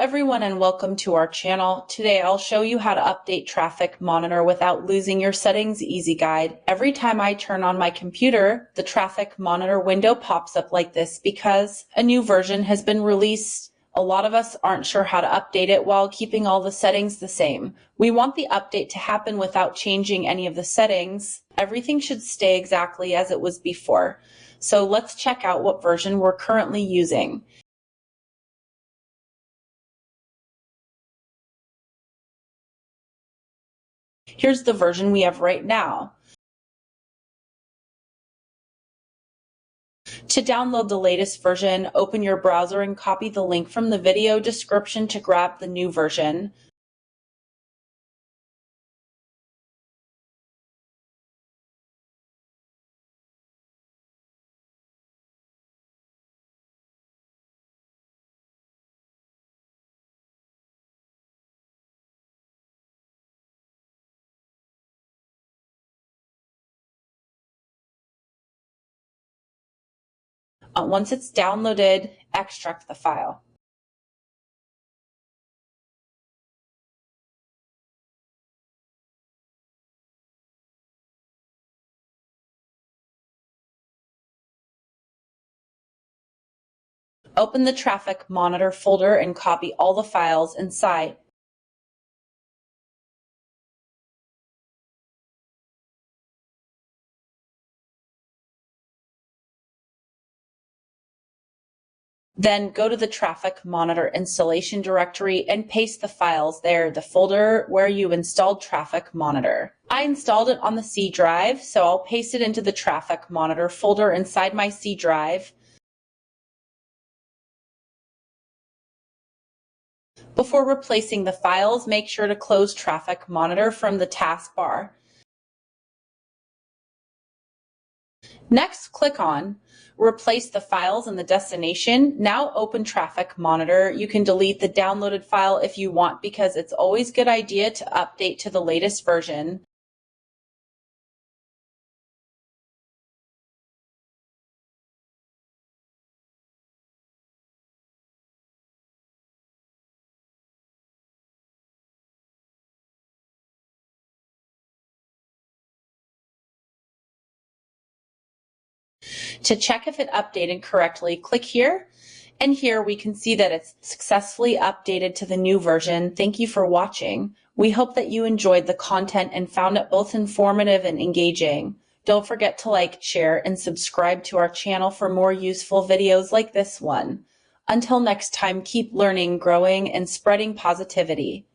everyone and welcome to our channel. Today I'll show you how to update Traffic Monitor without losing your settings easy guide. Every time I turn on my computer, the Traffic Monitor window pops up like this because a new version has been released. A lot of us aren't sure how to update it while keeping all the settings the same. We want the update to happen without changing any of the settings. Everything should stay exactly as it was before. So let's check out what version we're currently using. Here's the version we have right now. To download the latest version, open your browser and copy the link from the video description to grab the new version. Once it's downloaded, extract the file. Open the Traffic Monitor folder and copy all the files inside. Then go to the Traffic Monitor installation directory and paste the files there, the folder where you installed Traffic Monitor. I installed it on the C drive, so I'll paste it into the Traffic Monitor folder inside my C drive. Before replacing the files, make sure to close Traffic Monitor from the taskbar. Next, click on Replace the files in the destination. Now open Traffic Monitor. You can delete the downloaded file if you want because it's always a good idea to update to the latest version. To check if it updated correctly, click here. And here we can see that it's successfully updated to the new version. Thank you for watching. We hope that you enjoyed the content and found it both informative and engaging. Don't forget to like, share, and subscribe to our channel for more useful videos like this one. Until next time, keep learning, growing, and spreading positivity.